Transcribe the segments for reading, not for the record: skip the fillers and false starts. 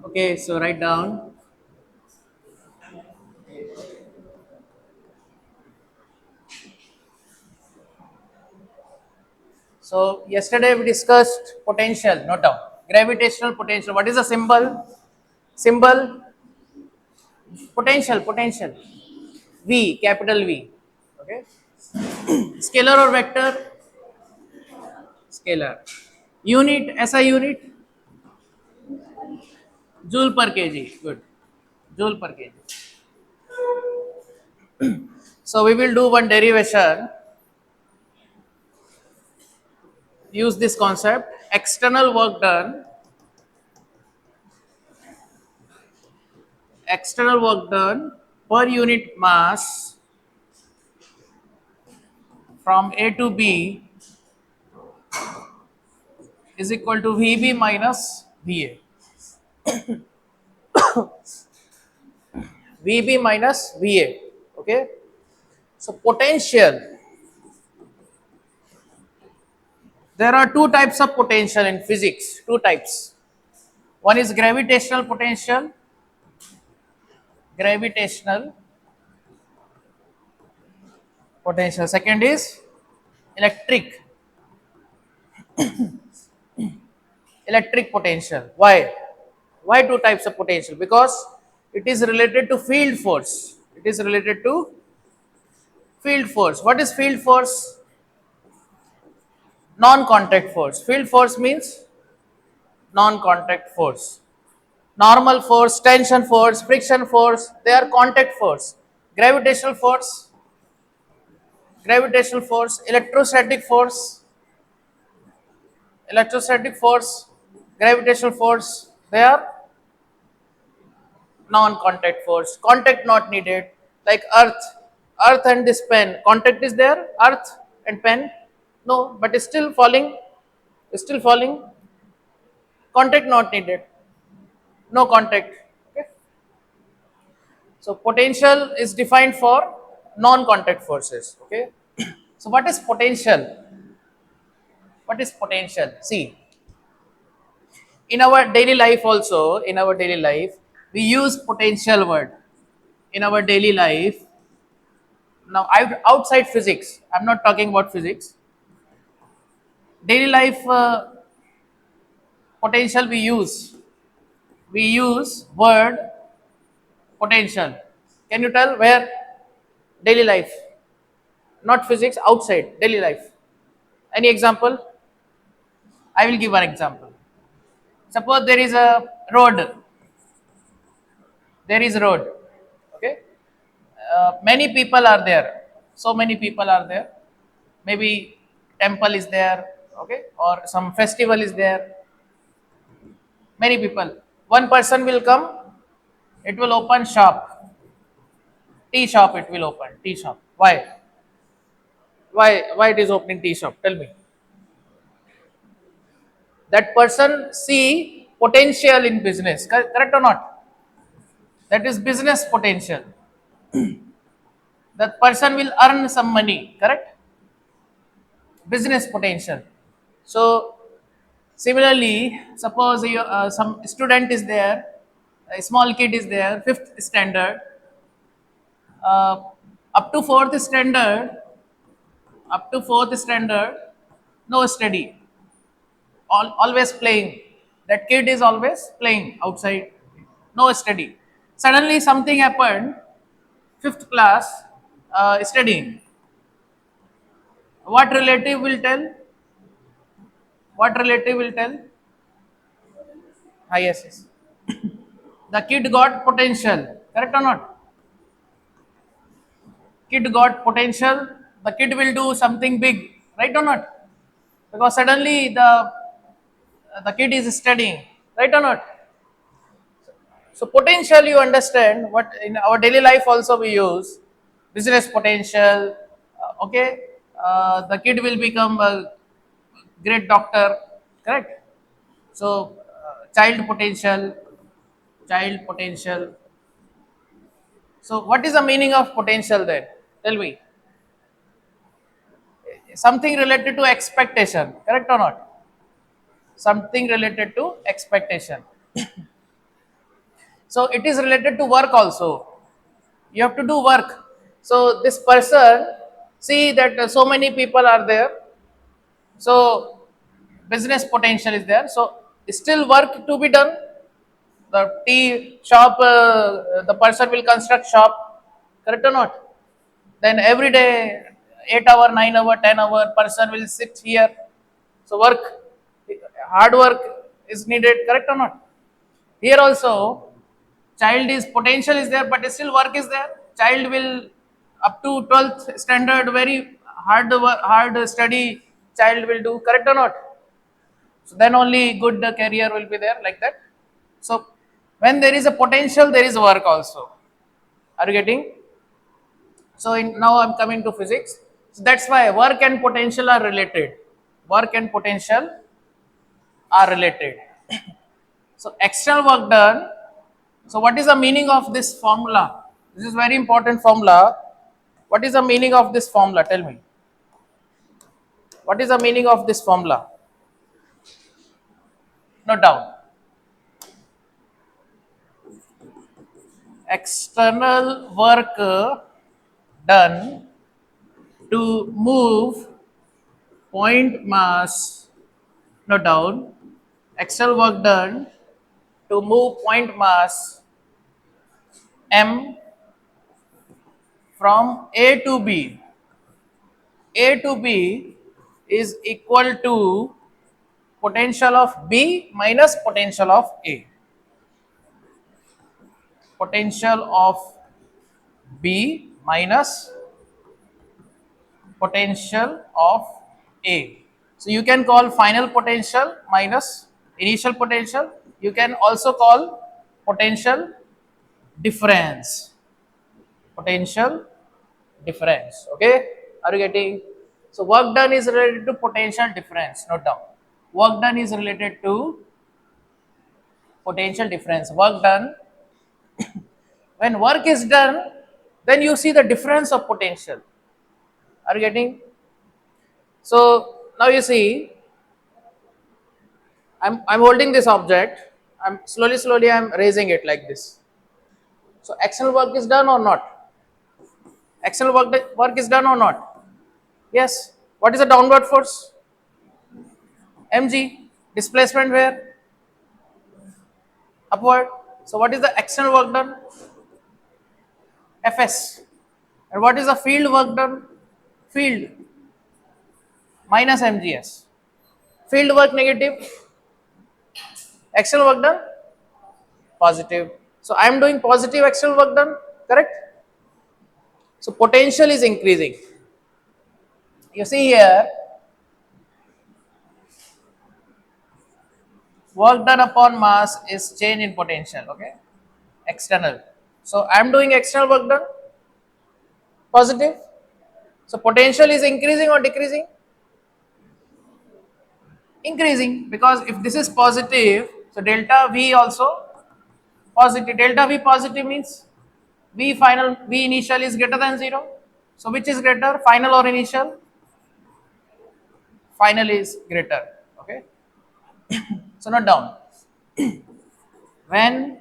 Okay, so write down. So yesterday we discussed potential. Note down. Gravitational potential. What is the symbol? Symbol potential. Potential. V. Capital V. Okay. Scalar or vector? Scalar. Unit. SI unit. Joule per kg. Good. Joule per kg. So we will do one derivation. Use this concept. External work done. External work done per unit mass from A to B is equal to VB minus VA. VB minus VA. Okay. So potential. There are two types of potential in physics. Two types. One is gravitational potential. Gravitational potential. Second is electric. Electric potential. Why? Why two types of potential? Because it is related to field force. It is related to field force. What is field force? Non-contact force. Field force means non-contact force. Normal force, tension force, friction force, they are contact force. Gravitational force, gravitational force, electrostatic force, gravitational force, they are non-contact force. Contact not needed. Like earth and this pen, contact is there, earth and pen, no, but it's still falling, contact not needed, no contact. Okay. So potential is defined for non-contact forces. Okay. So what is potential? What is potential? See, in our daily life also, in our daily life, we use potential word in our daily life. Now, outside physics, I'm not talking about physics. Daily life potential we use word potential. Can you tell where? Daily life, not physics. Outside daily life. Any example? I will give one example. Suppose there is a road. There is a road. Okay. Many people are there. So many people are there. Maybe temple is there. Okay. Or some festival is there. Many people. One person will come. It will open shop. Tea shop. It will open. Tea shop. Why? Why it is opening tea shop? Tell me. That person see potential in business. Correct or not? That is business potential. That person will earn some money. Correct? Business potential. So similarly, suppose some student is there, a small kid is there, fifth standard, uh, up to fourth standard, no study, always playing. That kid is always playing outside, no study. Suddenly something happened, fifth class, studying. What relative will tell? What relative will tell? Ah, yes, yes. The kid got potential, correct or not? Kid got potential, the kid will do something big, right or not? Because suddenly the kid is studying, right or not? So potential, you understand what in our daily life also we use business potential. Okay, the kid will become a great doctor, correct? So child potential. So what is the meaning of potential then? Tell me. Something related to expectation, correct or not? something related to expectation. So it is related to work also. You have to do work. So this person, see that so many people are there. So business potential is there. So still work to be done. The tea shop, the person will construct shop, correct or not? Then every day, 8 hour, 9 hour, 10 hour, person will sit here. So work, hard work is needed, correct or not? Here also, child is potential is there, but still work is there. Child will up to 12th standard, very hard study. Child will do, correct or not? So then only good career will be there, like that. So when there is a potential, there is work also. Are you getting? So now I'm coming to physics. So that's why work and potential are related. Work and potential are related. So external work done. So what is the meaning of this formula? This is very important formula. What is the meaning of this formula? Tell me. What is the meaning of this formula? Note down. External work done to move point mass. Note down. External work done to move point mass m from A to B. A to B is equal to potential of B minus potential of A. Potential of B minus potential of A. So you can call final potential minus initial potential. You can also call potential difference. Potential difference. Okay, are you getting? So work done is related to potential difference. Note down. Work done is related to potential difference. Work done. When work is done, then you see the difference of potential. Are you getting? So now you see, I'm holding this object. I'm slowly I'm raising it like this. So external work is done or not? External work is done or not? Yes. What is the downward force? Mg. Displacement where? Upward. So what is the external work done? Fs. And what is the field work done? Field minus mgs. Field work negative. External work done positive. So I am doing positive external work done, correct? So potential is increasing. You see here, work done upon mass is change in potential, okay? External. So I am doing external work done positive. So potential is increasing or decreasing? Increasing, because if this is positive, so delta V also positive. Delta V positive means V final, V initial is greater than 0. So which is greater, final or initial? Final is greater, okay? So note down. When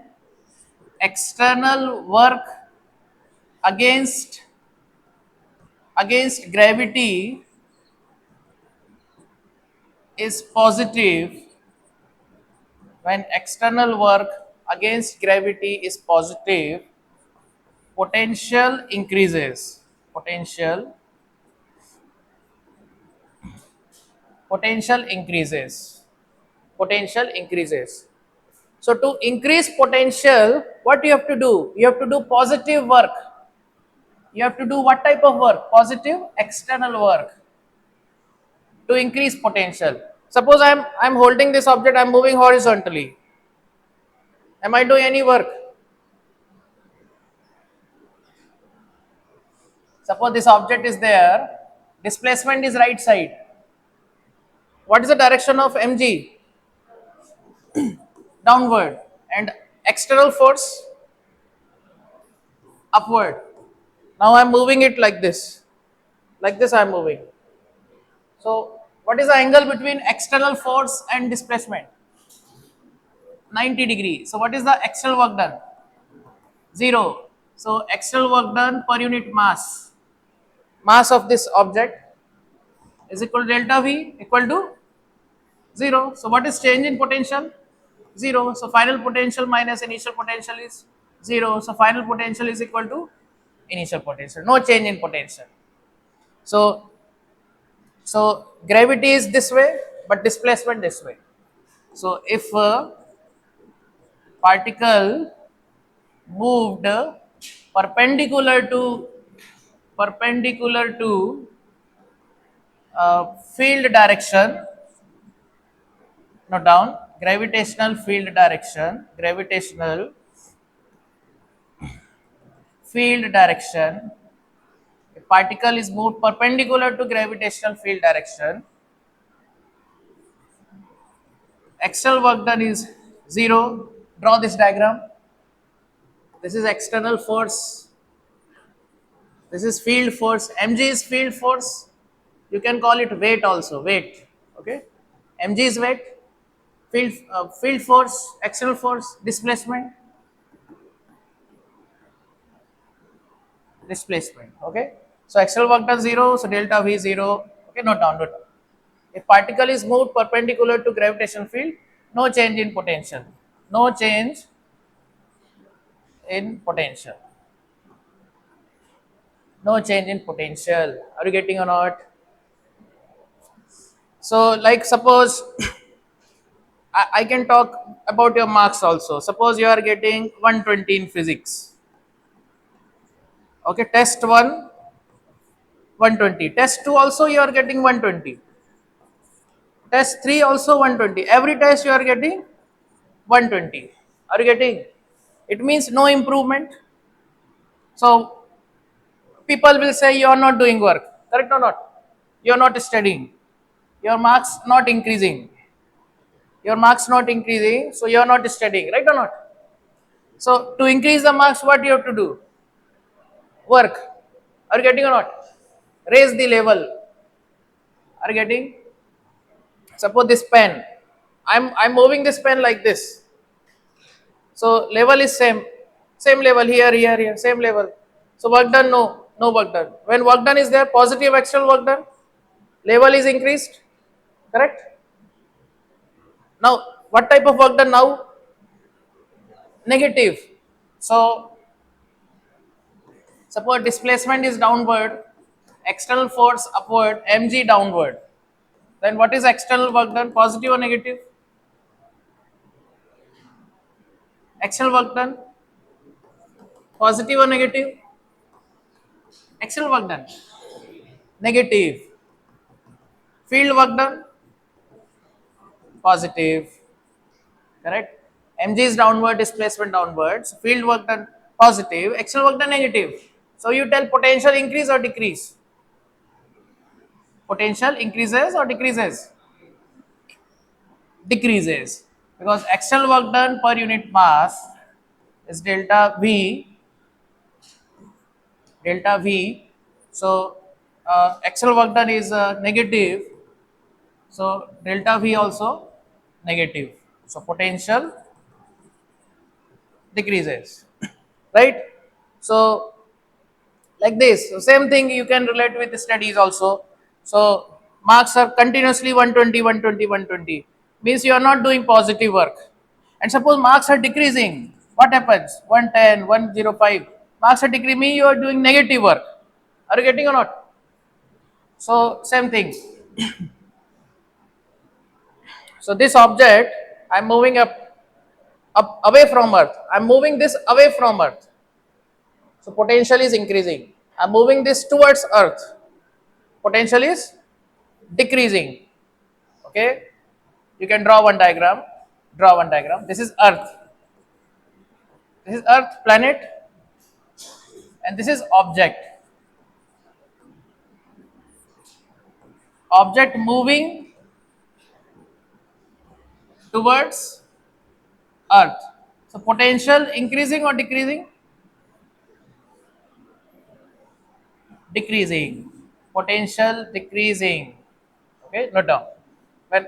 external work against gravity is positive, when external work against gravity is positive, potential increases. Potential increases. Potential increases. So to increase potential, what you have to do? You have to do positive work. You have to do what type of work? Positive external work to increase potential. Suppose I'm holding this object, I'm moving horizontally. Am I doing any work? Suppose this object is there, displacement is right side. What is the direction of mg? Downward. And external force? Upward. Now I'm moving it like this. Like this I'm moving. So What is the angle between external force and displacement? 90 degree. So what is the external work done? 0. So external work done per unit mass. Mass of this object is equal to delta V equal to 0. So what is change in potential? 0. So final potential minus initial potential is 0. So final potential is equal to initial potential. No change in potential. So gravity is this way, but displacement this way. So if a particle moved perpendicular to field direction, no down, gravitational field direction, a particle is moved perpendicular to gravitational field direction, external work done is 0. Draw this diagram. This is external force, this is field force, mg is field force, you can call it weight also, weight, okay, mg is weight, field force, external force, displacement, okay. So external work done 0, so delta v 0, okay, note down. A particle is moved perpendicular to gravitational field, no change in potential, no change in potential, no change in potential. Are you getting or not? So like suppose I can talk about your marks also. Suppose you are getting 120 in physics. Okay, test 1, 120. Test 2 also you are getting 120. Test 3 also 120. Every test you are getting 120. Are you getting? It means no improvement. So people will say you are not doing work. Correct or not? You are not studying. Your marks not increasing. Your marks not increasing, so you are not studying. Right or not? So to increase the marks, what you have to do? Work. Are you getting or not? Raise the level. Are you getting? Suppose this pen. I'm moving this pen like this. So level is same. Same level here, same level. So work done, no work done. When work done is there, positive external work done, level is increased. Correct? Now, what type of work done now? Negative. So suppose displacement is downward, external force upward, mg downward. Then what is external work done? Positive or negative? External work done? Positive or negative? External work done? Negative. Field work done? Positive. Correct? Mg is downward, displacement downwards. Field work done positive, external work done negative. So you tell potential increase or decrease? Potential increases or decreases? Decreases. Because external work done per unit mass is delta V. So external work done is negative. So delta V also negative. So potential decreases, right? So like this, so same thing you can relate with studies also. So marks are continuously 120, 120, 120. Means you are not doing positive work. And suppose marks are decreasing, what happens? 110, 105. Marks are decreasing, means you are doing negative work. Are you getting or not? So same thing. So this object, I'm moving up away from Earth. I'm moving this away from Earth. So potential is increasing. I'm moving this towards Earth. Potential is decreasing. Okay, you can draw one diagram. This is Earth, planet, and this is object moving towards Earth. So potential increasing or decreasing? Decreasing. Potential decreasing. Okay, note down. When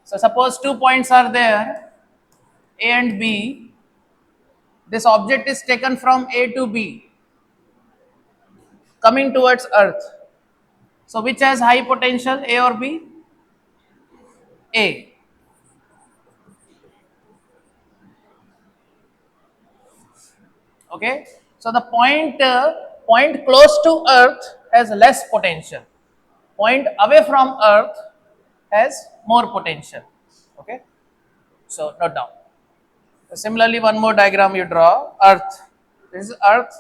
so suppose 2 points are there, A and B. This object is taken from A to B, coming towards Earth. So which has high potential, A or B? A. Okay. So the point close to Earth has less potential. Point away from Earth has more potential. Okay. So note down. Similarly, one more diagram you draw. Earth. This is Earth.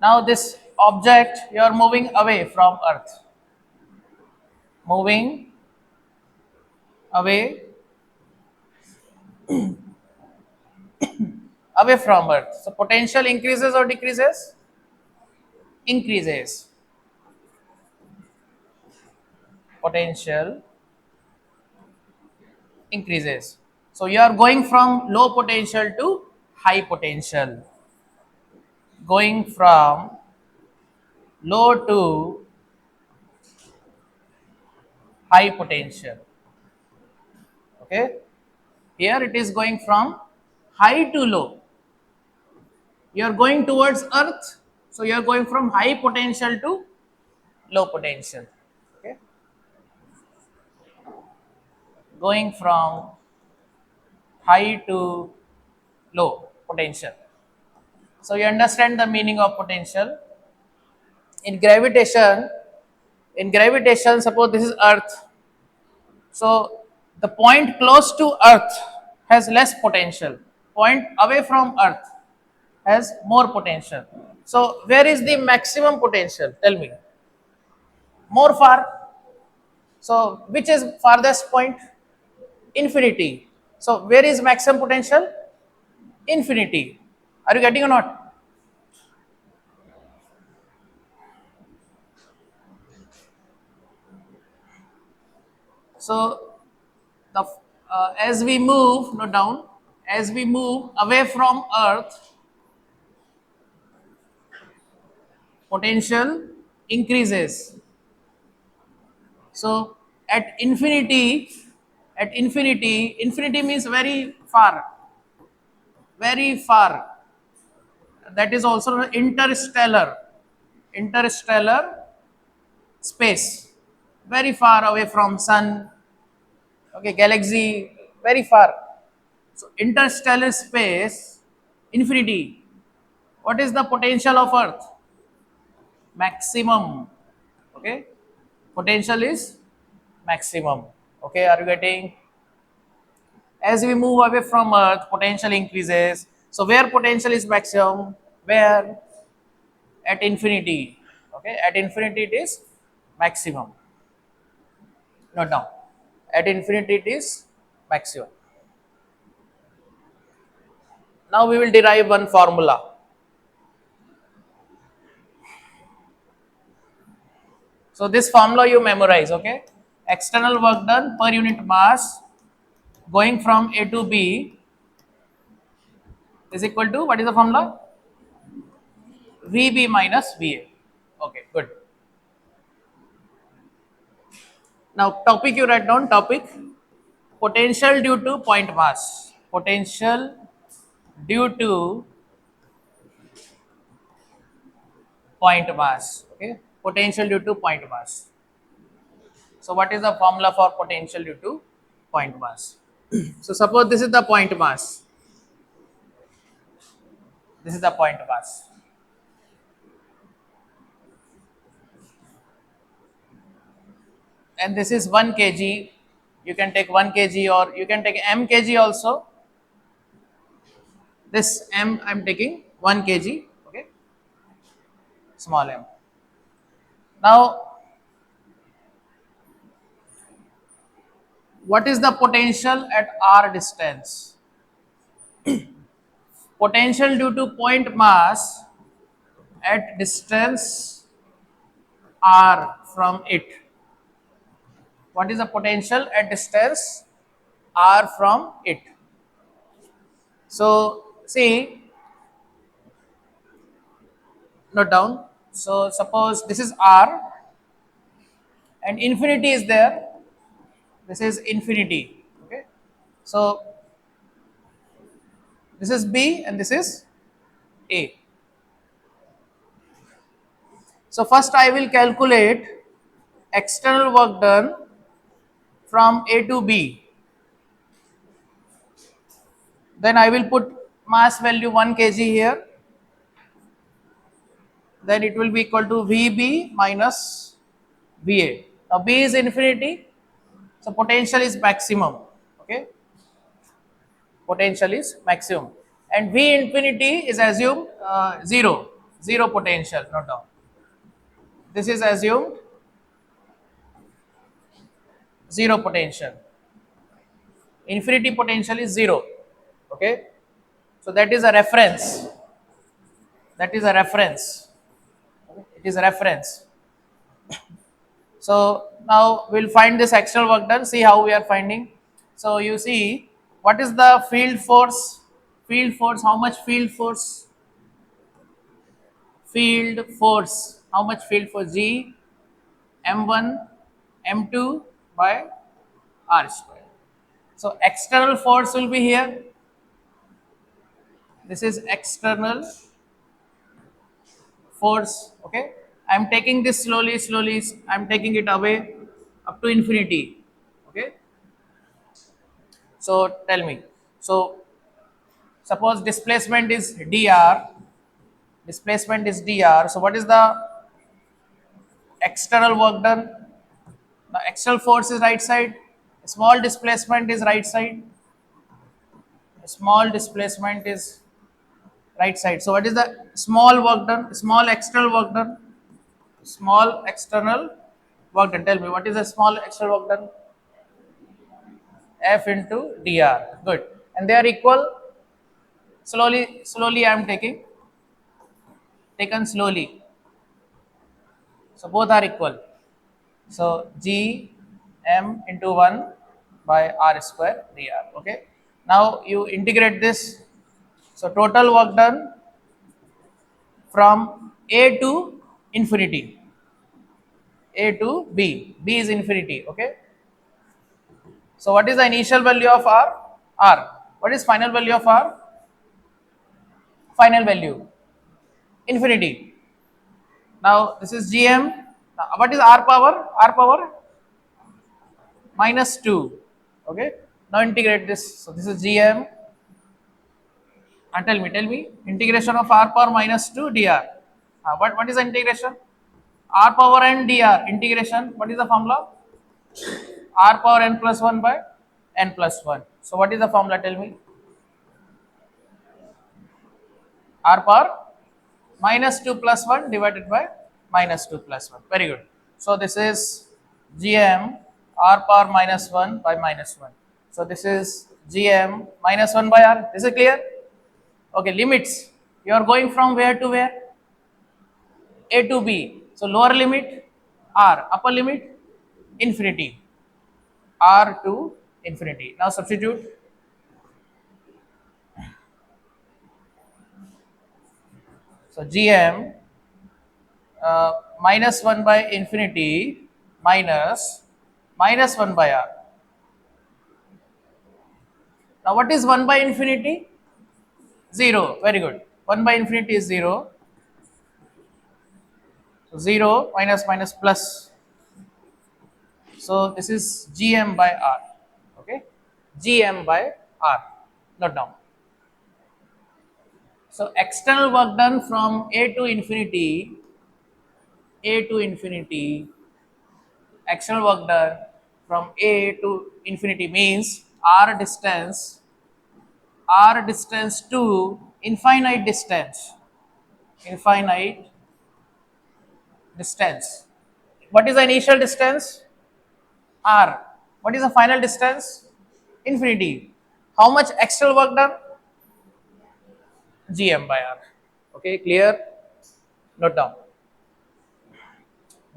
Now this object you are moving away from Earth. Moving away away from Earth. So potential increases or decreases? Increases. Potential increases. So you are going from low potential to high potential. Going from low to high potential. Okay. Here it is going from high to low. You are going towards Earth. So you are going from high potential to low potential. Okay. Going from high to low potential. So you understand the meaning of potential. In gravitation, suppose this is Earth. So the point close to Earth has less potential. Point away from Earth has more potential. So where is the maximum potential? Tell me. More far. So which is farthest point? Infinity. So where is maximum potential? Infinity. Are you getting or not? So the as we move, note down, as we move away from Earth, potential increases. So infinity means very far, very far. That is also interstellar space, very far away from sun. Okay, galaxy, very far. So interstellar space, infinity. What is the potential of Earth? Maximum. Okay, potential is maximum. Okay, are you getting? As we move away from Earth, potential increases. So where potential is maximum? Where? At infinity. Okay, at infinity it is maximum. Note down. At infinity it is maximum. Now we will derive one formula. So this formula you memorize. Okay, external work done per unit mass going from A to B is equal to, what is the formula? VB minus VA. Okay, good. Now topic you write down, topic potential due to point mass. Potential due to point mass. Okay, potential due to point mass. So what is the formula for potential due to point mass? So suppose this is the point mass. This is the point mass. And this is 1 kg. You can take 1 kg or you can take m kg also. This m I'm taking 1 kg. Okay, small m. Now what is the potential at r distance? Potential due to point mass at distance r from it. What is the potential at distance r from it? So see, note down. So suppose this is R and infinity is there. This is infinity. Okay. So this is B and this is A. So first I will calculate external work done from A to B. Then I will put mass value 1 kg here. Then it will be equal to VB minus VA. Now B is infinity, so potential is maximum. Okay, potential is maximum, and V infinity is assumed zero potential. Note down. This is assumed zero potential. Infinity potential is zero. Okay, so that is a reference. That is a reference. It is a reference. So now we'll find this external work done. See how we are finding. So you see, what is the field force? Field force. How much field force? Field force. How much field force? G M1 M2 by R square. So external force will be here. This is external force. Okay. I am taking this slowly, slowly. I am taking it away up to infinity. Okay. So tell me. So suppose displacement is dr. Displacement is dr. So what is the external work done? The external force is right side. Small displacement is right side. Small displacement is right side. So what is the small work done? Small external work done. Small external work done. Tell me what is the small external work done? F into dr. Good. And they are equal. Slowly, slowly I am taken slowly. So both are equal. So G M into 1 by R square dr. Okay. Now you integrate this. So total work done from A to infinity. A to B. B is infinity. Okay. So what is the initial value of R? R. What is final value of R? Final value infinity. Now this is GM. Now, what is R power? R power minus 2. Okay. Now integrate this. So this is GM. And tell me, integration of R power minus 2 dr. What is the integration? R power n dr. Integration. What is the formula? R power n plus 1 by n plus 1. So what is the formula? Tell me. R power minus 2 plus 1 divided by minus 2 plus 1. Very good. So this is Gm R power minus 1 by minus 1. So this is Gm minus 1 by R. Is it clear? Okay, limits. You are going from where to where? A to B. So lower limit R, upper limit infinity. R to infinity. Now substitute. So Gm minus 1 by infinity minus 1 by R. Now what is 1 by infinity? 0. Very good. 1 by infinity is 0. So 0 minus minus plus. So this is Gm by R. Okay. Gm by R. Note down. So external work done from A to infinity, external work done from A to infinity means R distance to infinite distance. What is the initial distance? R. What is the final distance? Infinity. How much external work done? Gm by R. Okay, clear? Note down.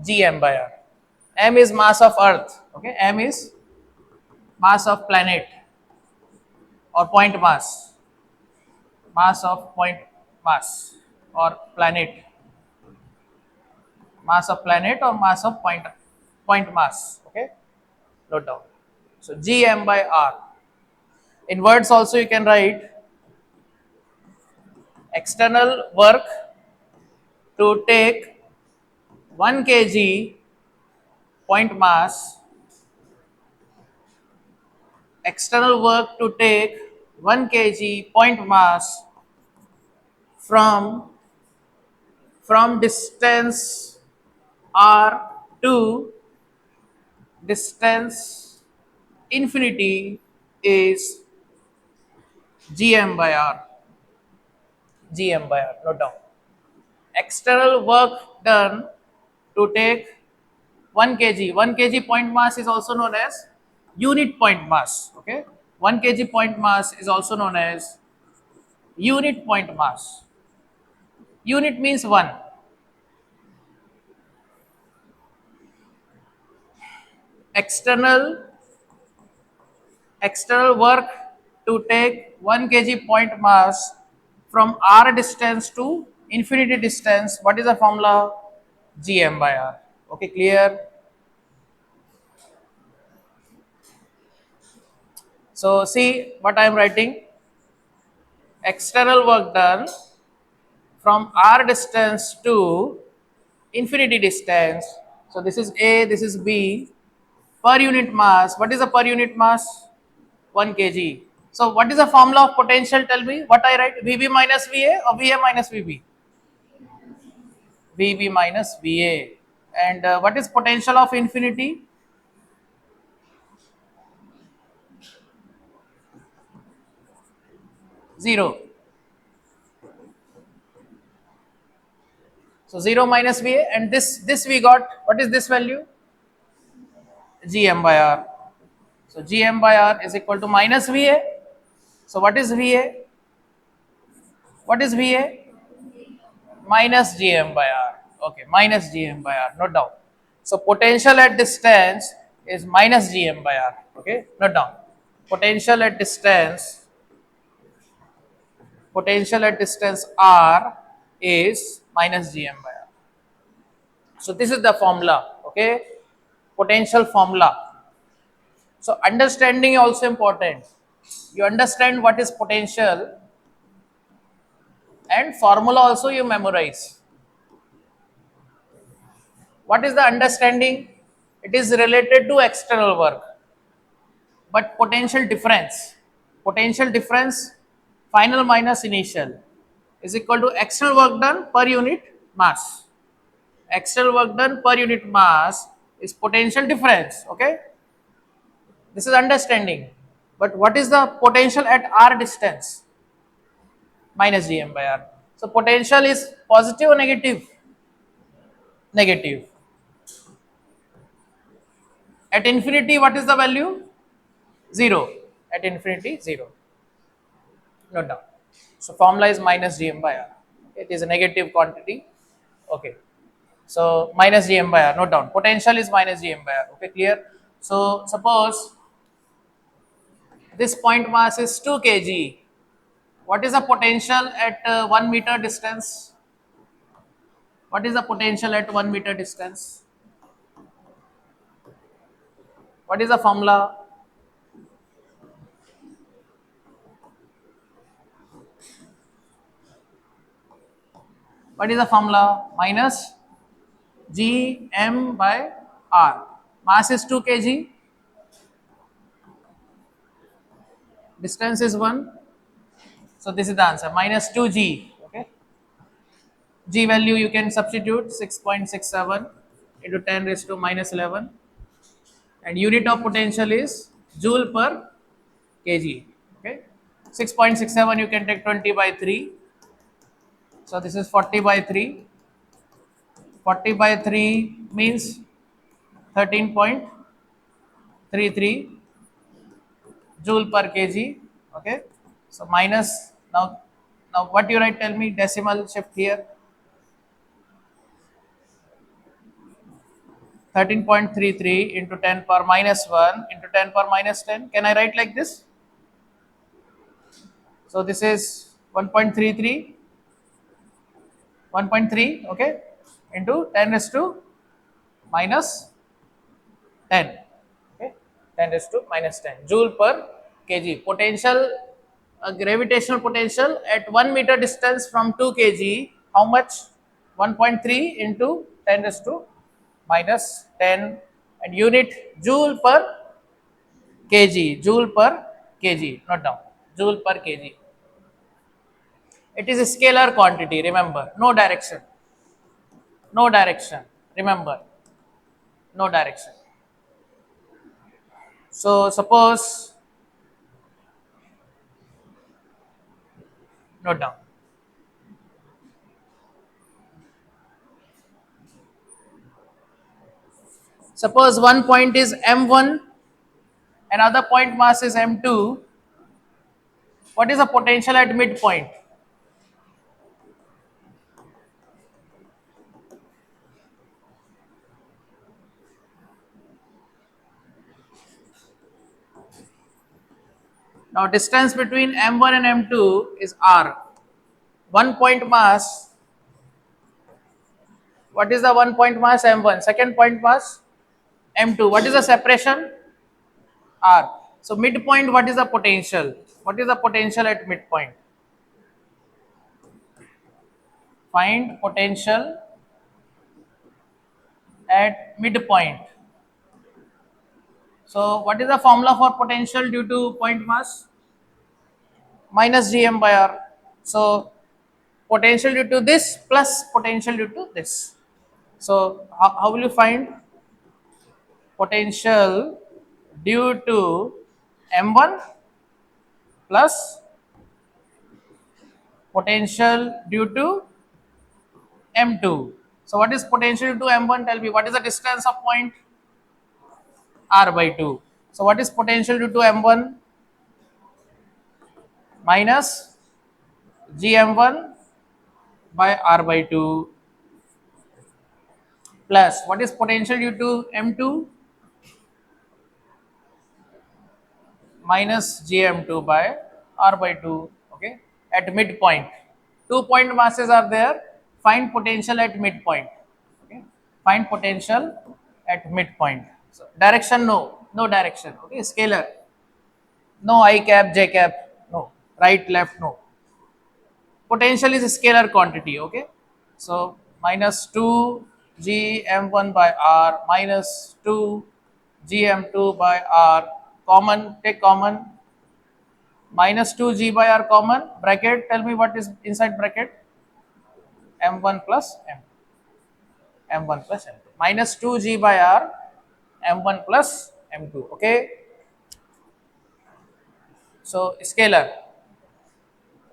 Gm by R. M is mass of Earth. Okay, M is mass of planet or point mass. mass of point mass or planet, mass of planet or mass of point mass. Okay, note down. So gm by r. In words also you can write external work to take 1 kg point mass, external work to take 1 kg point mass from distance r to distance infinity is gm by r. Gm by r, note down. External work done to take 1 kg. 1 kg point mass is also known as unit point mass. Okay, 1 kg point mass is also known as unit point mass. Unit means 1. External work to take 1 kg point mass from r distance to infinity distance. What is the formula? Gm by r. Okay, clear? So see what I am writing. External work done from r distance to infinity distance. So this is A, this is B. Per unit mass. What is the per unit mass? 1 kg. So what is the formula of potential? Tell me what I write. VB minus VA or VA minus VB? VB minus VA. And what is potential of infinity? Zero. So 0 minus VA, and this we got. What is this value? Gm by R. So Gm by R is equal to minus VA. So what is VA? What is VA? Minus Gm by R. Okay, minus Gm by R. Note down. So potential at distance is minus Gm by R. Okay, note down. Potential at distance R is minus Gm by R. So this is the formula. Okay, potential formula. So understanding also important. You understand what is potential, and formula also you memorize. What is the understanding? It is related to external work, but potential difference, final minus initial, is equal to external work done per unit mass. External work done per unit mass is potential difference. Okay, this is understanding. But what is the potential at r distance? Minus Gm by r. So potential is positive or negative? Negative. At infinity, what is the value? 0. At infinity, 0. Note down. So formula is minus Gm by r. It is a negative quantity. Okay. So minus Gm by r. Note down. Potential is minus Gm by r. Okay, clear? So suppose this point mass is 2 kg. What is the potential at 1 meter distance? What is the potential at 1 meter distance? What is the formula? What is the formula? Minus Gm by R. Mass is 2 kg. Distance is 1. So this is the answer. Minus 2G. Okay. G value you can substitute 6.67 into 10 raised to minus 11. And unit of potential is joule per kg. Okay. 6.67 you can take 20 by 3. So this is 40 by 3. 40 by 3 means 13.33 joule per kg. Okay. So minus, now what you write, tell me, decimal shift here. 13.33 into 10 power minus 1 into 10 power minus 10. Can I write like this? So this is 1.33, 1.3, okay, into 10 raised to minus 10, okay, 10 raised to minus 10 joule per kg. Potential, gravitational potential at 1 meter distance from 2 kg, how much? 1.3 into 10 raised to minus 10, and unit joule per kg, joule per kg, note down, joule per kg. It is a scalar quantity, remember, no direction, no direction, remember, no direction. So suppose, note down, suppose one point is m1, another point mass is m2. What is the potential at midpoint? Now distance between m1 and m2 is r. One point mass, what is the one point mass? m1. Second point mass m2. What is the separation? r. So midpoint, what is the potential? What is the potential at midpoint? Find potential at midpoint. So what is the formula for potential due to point mass? Minus gm by r. So potential due to this plus potential due to this. So how will you find potential due to m1 plus potential due to m2? So what is potential due to m1? Tell me, what is the distance of point? R by 2. So what is potential due to m1? Minus gm1 by r by 2 plus what is potential due to m2? Minus gm2 by r by 2, okay, at midpoint. 2 point masses are there. Find potential at midpoint, okay, find potential at midpoint. So direction, no direction, okay, scalar, no I cap, j cap, no, right, left, no. Potential is a scalar quantity, okay. So minus 2 g m1 by r minus 2 g m2 by r, common, take common, minus 2 g by r common, bracket, tell me what is inside bracket? m1 plus m1 plus m2, minus 2 g by r m1 plus m2, okay. So scalar,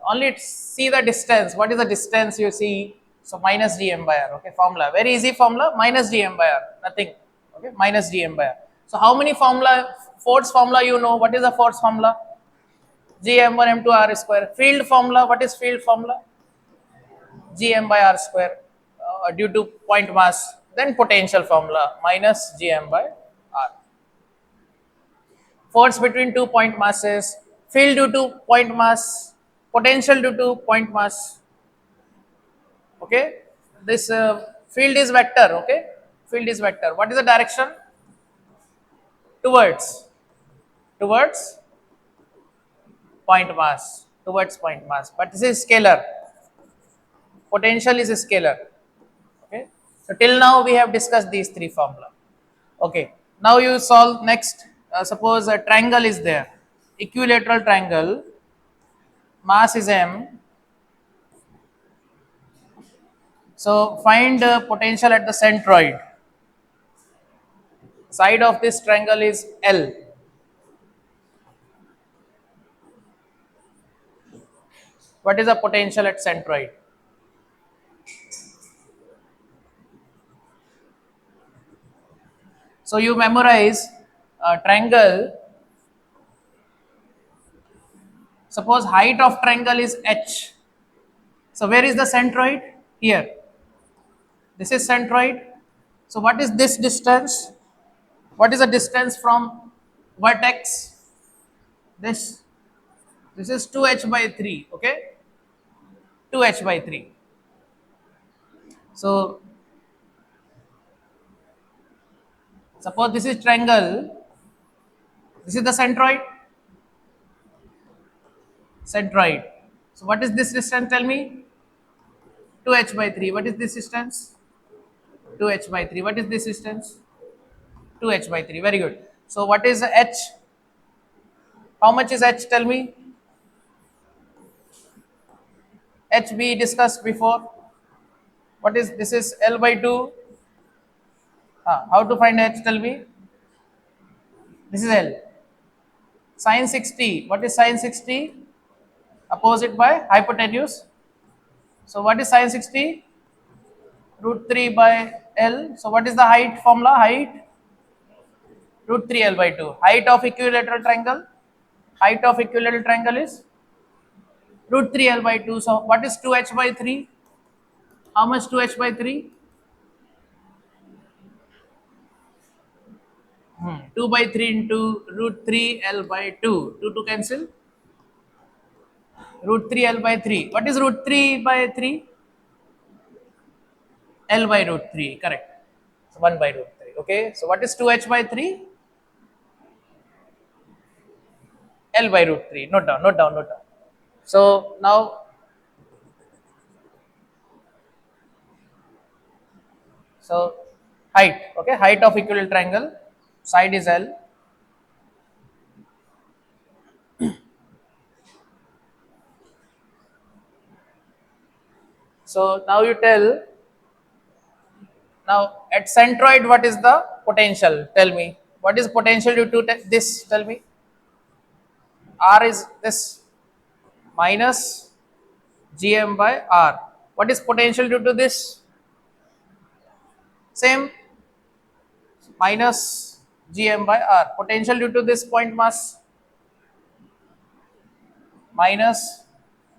only see the distance. What is the distance you see? So minus dm by r, okay, formula, very easy formula, minus dm by r, nothing, okay, minus dm by r. So how many formula, force formula you know? What is the force formula? Gm1 m2 r square. Field formula, what is field formula? Gm by r square, due to point mass. Then potential formula, minus Gm by r. Force between 2 point masses, field due to point mass, potential due to point mass, okay. This field is vector, okay, field is vector. What is the direction? Towards point mass, towards point mass, but this is scalar. Potential is a scalar, okay. So till now we have discussed these three formula, okay. Now you solve next. Suppose a triangle is there, equilateral triangle, mass is m. So find potential at the centroid. Side of this triangle is L. What is the potential at centroid? So you memorize triangle. Suppose height of triangle is h. So where is the centroid? Here. This is centroid. So what is this distance? What is the distance from vertex? This is 2h by 3, okay. 2h by 3. So suppose this is triangle, this is the centroid. Centroid. So what is this distance? Tell me. 2h by 3. What is this distance? 2h by 3. What is this distance? 2h by 3. Very good. So what is h? How much is h? Tell me. H we discussed before. What is this? Is L by 2. How to find h? Tell me. This is L. Sin 60. What is sin 60? Opposite by hypotenuse. So what is sin 60? Root 3 by L. So what is the height formula? Height root 3 L by 2. Height of equilateral triangle. Height of equilateral triangle is root 3 L by 2. So what is 2h by 3? How much 2h by 3? 2 by 3 into root 3 L by 2. 2 to cancel. Root 3 L by 3. What is root 3 by 3? L by root 3. Correct. So 1 by root 3. Okay. So what is 2h by 3? L by root 3. Note down, note down, note down. So now, so height, okay, height of equilateral triangle, side is L. So now you tell, now at centroid what is the potential? Tell me. What is potential due to this? Tell me. R is this minus Gm by R. What is potential due to this? Same, minus Gm by R. Potential due to this point mass minus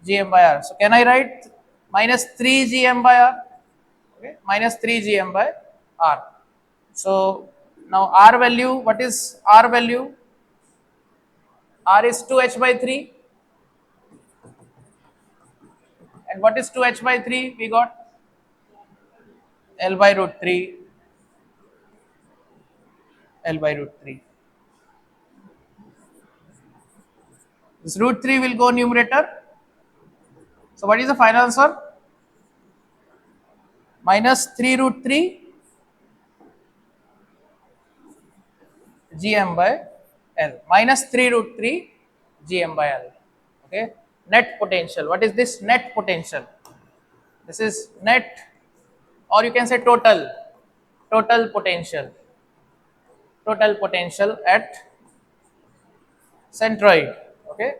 Gm by R. So can I write minus 3 Gm by R? Okay, minus 3 Gm by R. So now R value, what is R value? R is 2h by 3. And what is 2h by 3? We got L by root 3. L by root 3. This root 3 will go numerator. So what is the final answer? Minus 3 root 3 Gm by L. Minus 3 root 3 Gm by L. Okay. Net potential. What is this net potential? This is net, or you can say total. Total potential. Total potential at centroid. Okay.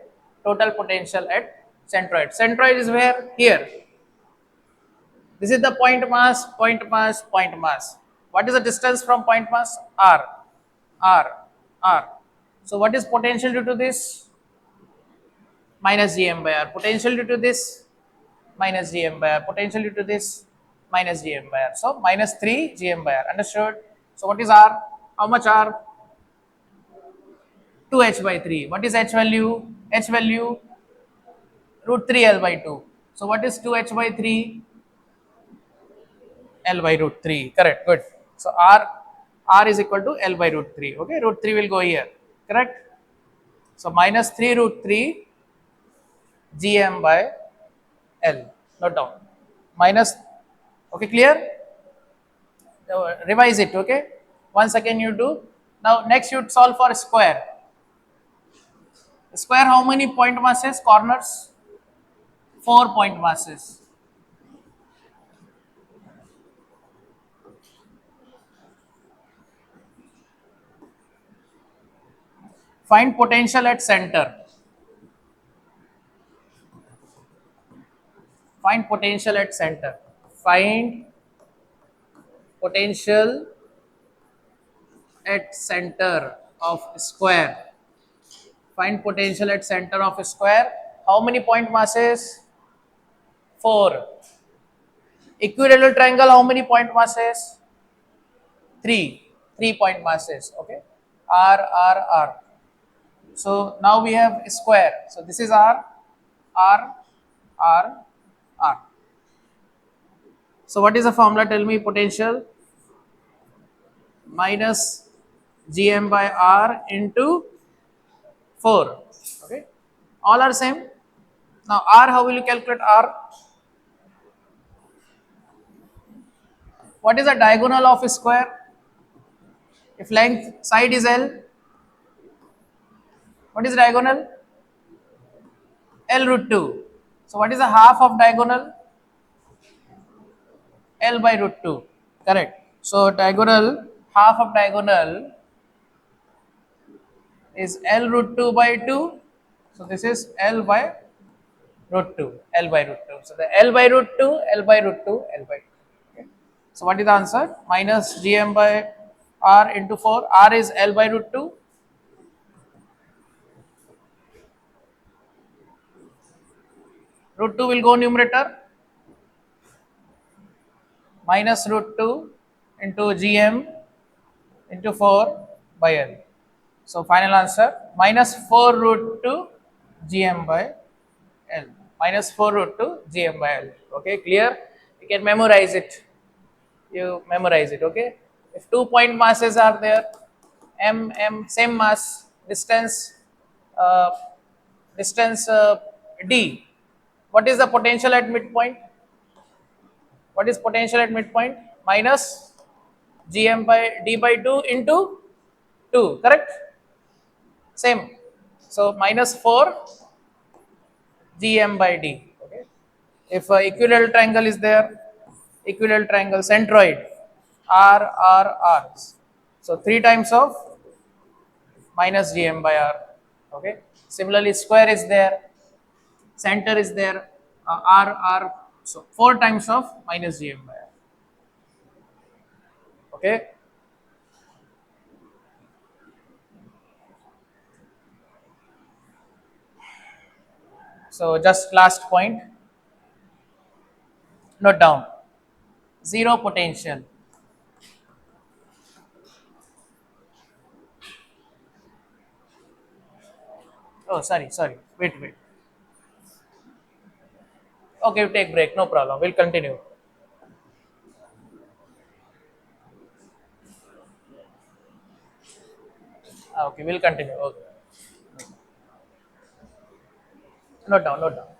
Total potential at centroid. Centroid is where? Here. This is the point mass, point mass, point mass. What is the distance from point mass? R. R. R. So what is potential due to this? Minus Gm by R. Potential due to this? Minus Gm by R. Potential due to this? Minus Gm by R. So minus 3 Gm by R. Understood? So what is R? How much R? 2h by 3. What is h value? H value root 3 L by 2. So what is 2h by 3? L by root 3. Correct. Good. So R is equal to L by root 3. Okay. Root 3 will go here. Correct. So minus 3 root 3 Gm by L. Note down. Minus. Okay. Clear? Revise it. Okay. 1 second you do. Now next you solve for square. Square how many point masses? Corners? 4 point masses. Find potential at center. Find potential at center. Find potential at center of square. Find potential at center of square. How many point masses? 4. Equilateral triangle, how many point masses? 3. 3 point masses. Okay. R, R, R. So now we have square. So this is R, R, R. R. So what is the formula? Tell me. Potential minus Gm by R into 4. Okay. All are same. Now R, how will you calculate R? What is the diagonal of a square? If length side is L, what is diagonal? L root 2. So what is the half of diagonal? L by root 2. Correct. So diagonal, half of diagonal is L root 2 by 2. So this is L by root 2. L by root 2. So the L by root 2, L by root 2, L by 2. Okay. So what is the answer? Minus Gm by R into 4. R is L by root 2. Root 2 will go numerator. Minus root 2 into Gm into 4 by L. So final answer minus 4 root 2 Gm by L. Minus 4 root 2 Gm by L. Okay, clear? You can memorize it. You memorize it. Okay. If 2 point masses are there, M, same mass, uh, distance D. What is the potential at midpoint? What is potential at midpoint? Minus Gm by D by 2 into 2, correct? Same. So minus 4 Gm by D. Okay. If equilateral triangle is there, equilateral triangle centroid, R. So 3 times of minus Gm by R. Okay. Similarly, square is there, center is there, R. So 4 times of minus Gm by R. Okay. So just last point, note down. Zero potential. Oh, sorry. Wait. Okay, take break. No problem. We'll continue. Okay, we'll continue. Okay. Note down.